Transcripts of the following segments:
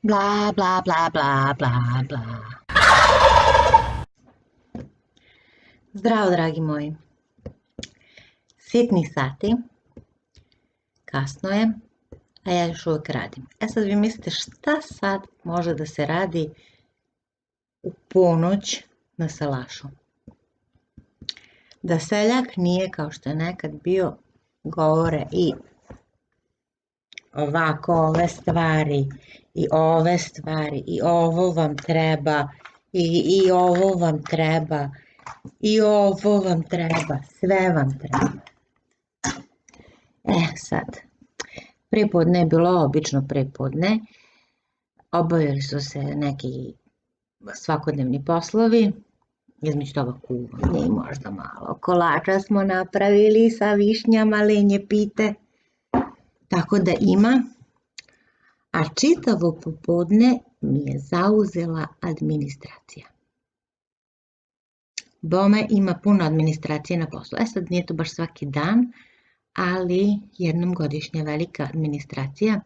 Bla, bla, bla, bla, bla, bla. Zdravo, dragi moji. Sitni sati, kasno je, a ja još uvijek radim. Sad vi mislite šta sad može da se radi u ponoć na salašu? Da seljak nije kao što je nekad bio, govore i ovako ove stvari i ove stvari i ovo vam treba i ovo vam treba i ovo vam treba, sve vam treba. Sad, prepodne je bilo obično prepodne, obavili su se neki svakodnevni poslovi, između toga kuvanje i možda malo kolača smo napravili sa višnjama, lenje pite, tako da ima, a čitavo popodne mi je zauzela administracija. Bome ima puno administracije na poslu. Sad nije to baš svaki dan, ali jednom godišnje velika administracija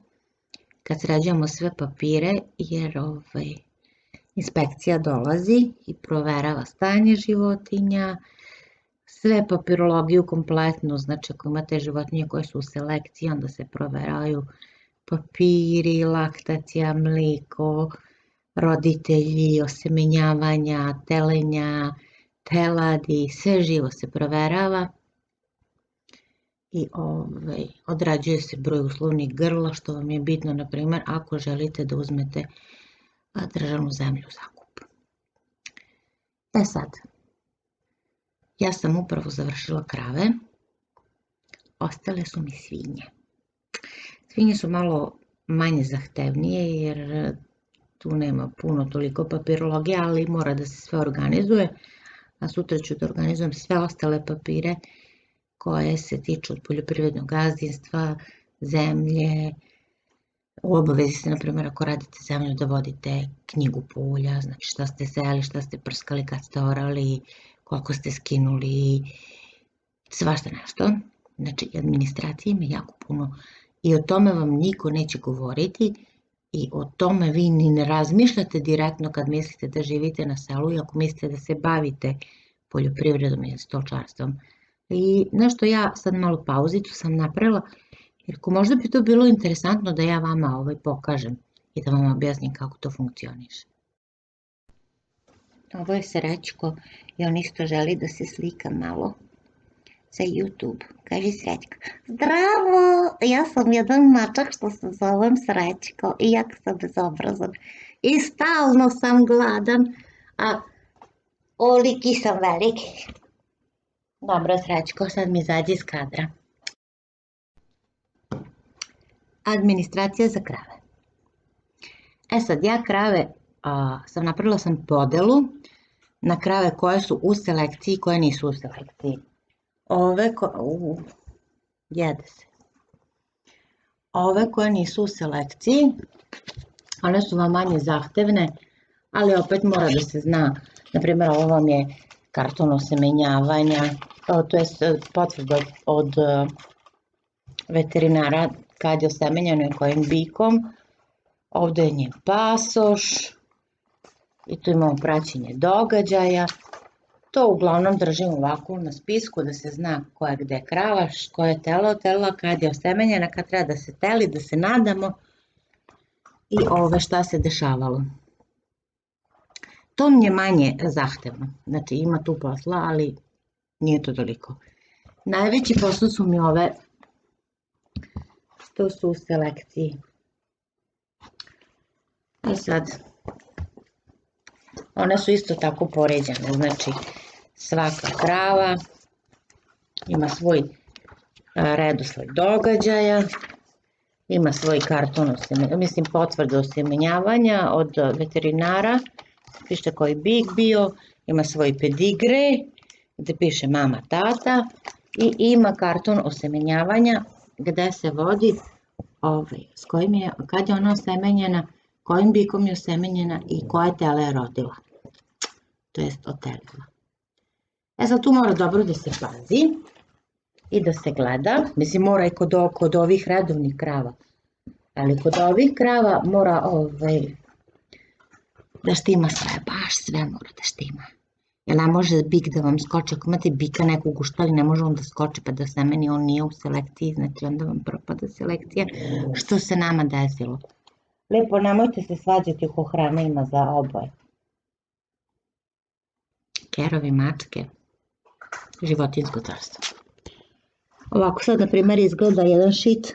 kad sređujemo sve papire, jer inspekcija dolazi i proverava stanje životinja, sve papirologiju kompletnu, znači ako imate životinje koje su u selekciji, onda se proveravaju papiri, laktacija, mliko, roditelji, osemenjavanja, telenja, teladi, sve živo se proverava i odrađuje se broj uslovnih grla, što vam je bitno, na primjer, ako želite da uzmete državnu zemlju u zakup. Sad, ja sam upravo završila krave, ostale su mi svinje. Svinje su malo manje zahtevnije jer tu nema puno toliko papirologije, ali mora da se sve organizuje, a sutra ću da organizujem sve ostale papire koje se tiču od poljoprivrednog gazdinstva, zemlje. U obavezi ste, na primjer, ako radite zemlju, da vodite knjigu polja, znači šta ste sejali, šta ste prskali, kad ste orali, koliko ste skinuli, svašta nešto. Znači, administracije ima jako puno i o tome vam niko neće govoriti i o tome vi ni ne razmišljate direktno kad mislite da živite na selu i ako mislite da se bavite poljoprivredom ili stočarstvom. I nešto ja sad malo pauzicu sam napravila, jer možda bi to bilo interesantno da ja vama pokažem i da vam objasnim kako to funkcioniše. Ovo je Srećko i on isto želi da se slika malo za YouTube. Kaži Srećko. Zdravo! Ja sam jedan mačak što se zovem Srećko i jako sam bezobrazan. I stalno sam gladan, a oliki sam veliki. Dobro, Srećko, sad mi izađi iz kadra. Administracija za krave. Sad, ja krave, napravila sam podelu na krave koje su u selekciji i koje nisu u selekciji. Jede se. Ove koje nisu u selekciji, one su vam manje zahtevne, ali opet mora da se zna, na primjer ovo vam je karton osemenjavanja, to je potvrda od veterinara kad je osemenjeno i kojim bikom, ovde je njen pasoš i tu imamo praćenje događaja. To uglavnom držim ovako na spisku da se zna koja je gde krava, koja je tela, kad je osemenjena, kad treba da se teli, da se nadamo i šta se dešavalo. To mi je manje zahtevno, znači ima tu posla, ali nije to toliko. Najveći posao su mi ove što su u selekciji. Sad, one su isto tako poređane, znači svaka krava ima svoj redosled događaja, ima svoj karton, potvrdu osemenjavanja od veterinara, piše koji bik bio, ima svoj pedigre, gde piše mama, tata i ima karton osemenjavanja gde se vodi kad je ona osemenjena, kojim bikom je osemenjena i koje tele je rodila, to jest otelila. Sad tu mora dobro da se pazi i da se gleda, mislim mora i kod ovih redovnih krava, Ali kod ovih krava mora da štima sve, baš sve mora da štima. Jer ne može bik da vam skoči, ako imate bika nekog u štali, ne može on da skoči pa da semeni, on nije u selekciji, znači onda vam propada selekcija, što se nama desilo. Lepo, nemojte se svađati oko hrane, ima za oboje. Kerovi, mačke, životinjsko carstvo. Ovako sad, na primjer, izgleda jedan šit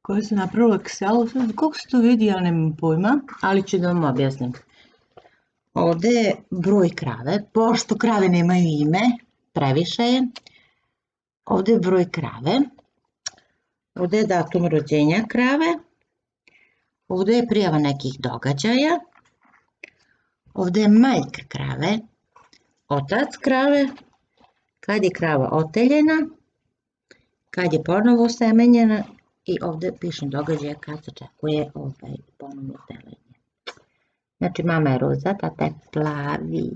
koji se napravila Excel. Kako se to vidi, ja nemam pojma, ali ću da vam objasnim. Ovde je broj krave, pošto krave nemaju ime, previše je. Ovde je broj krave, ovde je datum rođenja krave, ovde je prijava nekih događaja, ovde je majka krave, otac krave, kad je krava oteljena, kad je ponovo semenjena i ovde pišem događaje kad se očekuje ponovo oteljenje. Znači, mama je roza, tata je plavi,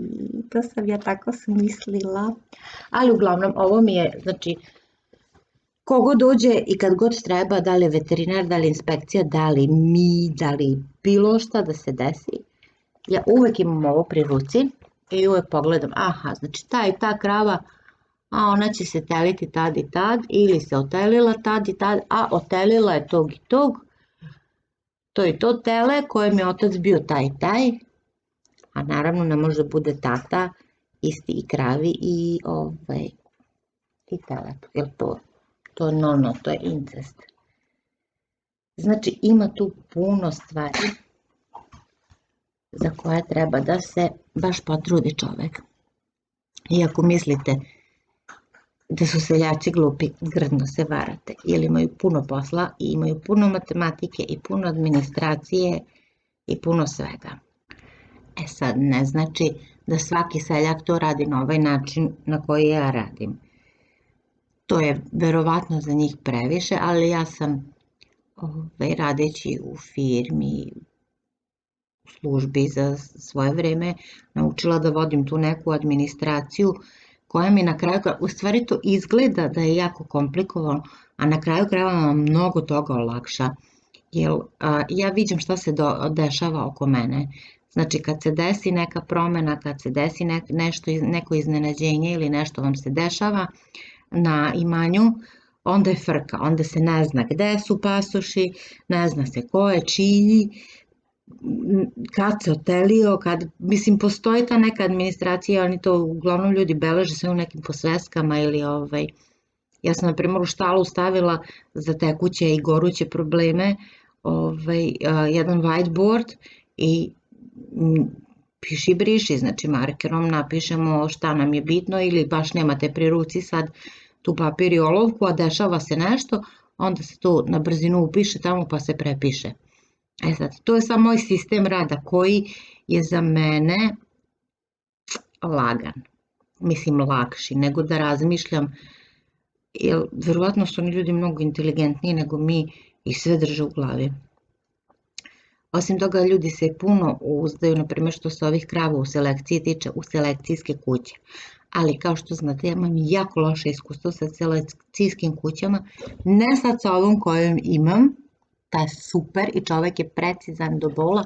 to sam ja tako smislila. Ali uglavnom, ovo mi je, znači, kogo dođe i kad god treba, da li je veterinar, da li je inspekcija, da li mi, da li bilo šta da se desi, ja uvek imam ovo pri ruci i uvek pogledam, aha, znači ta i ta krava, a ona će se teliti tad i tad, ili se otelila tad i tad, a otelila je tog i tog, to i to tele kojem je otac bio taj i taj, a naravno ne može da bude tata isti i kravi i teletu, jer to je to je incest. Znači ima tu puno stvari za koje treba da se baš potrudi čovek. I ako mislite da su seljaci glupi, grdno se varate, jer imaju puno posla i imaju puno matematike i puno administracije i puno svega. E sad, ne znači da svaki seljak to radi na ovaj način na koji ja radim. To je verovatno za njih previše, ali ja sam radeći u firmi, u službi za svoje vreme, naučila da vodim tu neku administraciju koja mi na kraju, u stvari to izgleda da je jako komplikovano, a na kraju krajeva mnogo toga olakša. Jer ja vidim šta se dešava oko mene. Znači kad se desi neka promena, kad se desi neko iznenađenje ili nešto vam se dešava na imanju, onda je frka, onda se ne zna gde su pasoši, ne zna se ko je čiji, kad se otelio, mislim, postoji ta neka administracija, oni to uglavnom ljudi beleže sve u nekim posveskama ili ja sam na primjer u štalu stavila za tekuće i goruće probleme jedan whiteboard i piši briši, znači markerom napišemo šta nam je bitno ili baš nemate pri ruci sad tu papir i olovku, a dešava se nešto, onda se to na brzinu upiše tamo pa se prepiše. E sad, to je samo moj sistem rada koji je za mene lagan, mislim lakši, nego da razmišljam, jer verovatno su oni ljudi mnogo inteligentniji nego mi i sve drže u glavi. Osim toga, ljudi se puno uzdaju, na primjer što se ovih krava u selekciji tiče, u selekcijske kuće. Ali kao što znate, ja imam jako loše iskustvo sa selekcijskim kućama, ne sad sa ovom kojom imam, ta je super i čovek je precizan do bola,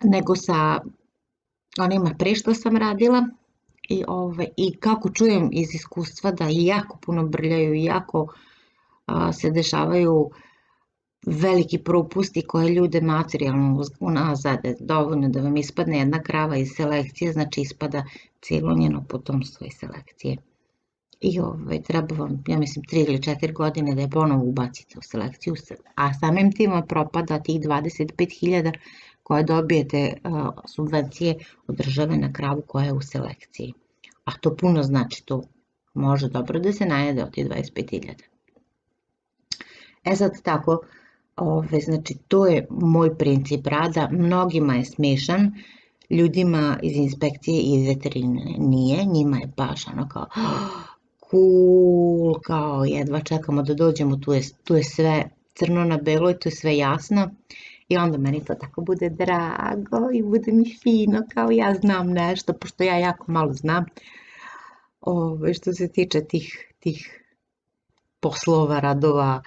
nego sa onima pre što sam radila i kako čujem iz iskustva da jako puno brljaju i jako se dešavaju veliki propusti koje ljude materijalno unazade, dovoljno da vam ispadne jedna krava iz selekcije, znači ispada cijelo njeno potomstvo iz selekcije. I treba vam, ja mislim, 3 ili 4 godine da je ponovo ubacite u selekciju, a samim tim propada tih 25.000 koje dobijete subvencije od države na kravu koja je u selekciji. A to puno znači, to može dobro da se najede od tih 25.000. E sad tako, znači to je moj princip rada, mnogima je smešan, ljudima iz inspekcije i iz veterinare nije, njima je baš ono kao cool, kao jedva čekamo da dođemo, tu je sve crno na belo i tu je sve jasno i onda meni to tako bude drago i bude mi fino, kao ja znam nešto, pošto ja jako malo znam što se tiče tih poslova, radova,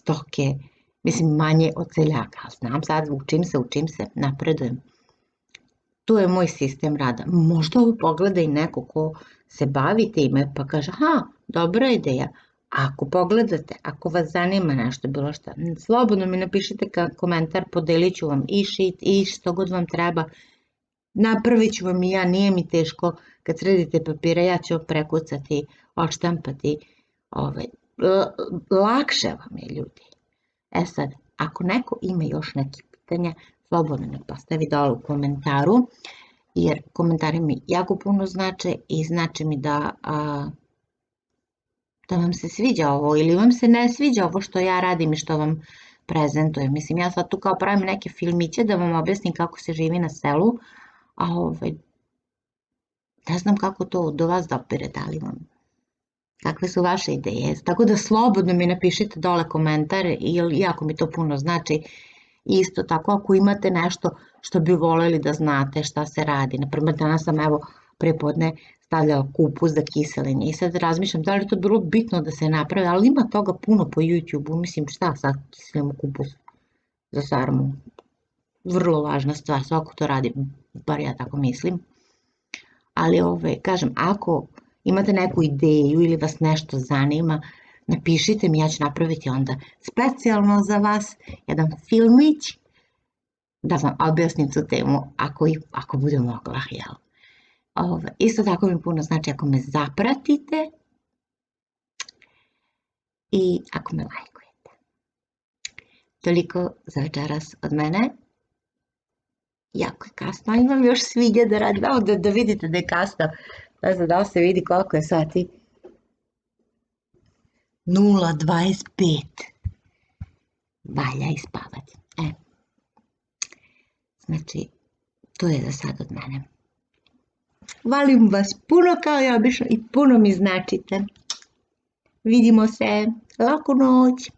stoke, mislim manje od seljaka, ali znam sad učim se, napredujem. To je moj sistem rada. Možda ovo pogleda i neko ko se bavi time pa kaže, dobra ideja. Ako pogledate, ako vas zanima nešto, bilo šta, slobodno mi napišite komentar, podelit ću vam i šit i što god vam treba. Napravit ću vam i ja, nije mi teško, kad sredite papire, ja ću prekucati, odštampati, lakše vam je, ljudi. Sad, ako neko ima još neke pitanja, slobodno nek postavi dole u komentaru, jer komentari mi jako puno znače i znači mi da vam se sviđa ovo ili vam se ne sviđa ovo što ja radim i što vam prezentujem. Mislim, ja sad tu kao pravim neke filmiće da vam objasnim kako se živi na selu, a ne znam kako to do vas dopire, da li vam, kakve su vaše ideje. Tako da slobodno mi napišite dole komentar, iako mi to puno znači. Isto tako, ako imate nešto što bi voljeli da znate šta se radi. Naprimer, danas sam prepodne stavljala kupus za kiselenje i sad razmišljam da li je to bilo bitno da se napravi, ali ima toga puno po YouTube-u, mislim šta sad kiselimo kupus za sarmu. Vrlo važna stvar, svako to radi, bar ja tako mislim. Ali kažem, ako imate neku ideju ili vas nešto zanima, napišite mi, ja ću napraviti onda specijalno za vas jedan filmić da vam objasnim tu temu ako budem mogla, jel? Isto tako mi puno znači ako me zapratite i ako me lajkujete. Toliko za večeras od mene. Jako je kasno, imam još svilje da radim, da vidite da je kasno. Ne znam da li se vidi koliko je sati. 0:25. Valja ispavati. Znači, to je za sad od mene. Volim vas puno kao i obično i puno mi značite. Vidimo se. Laku noć.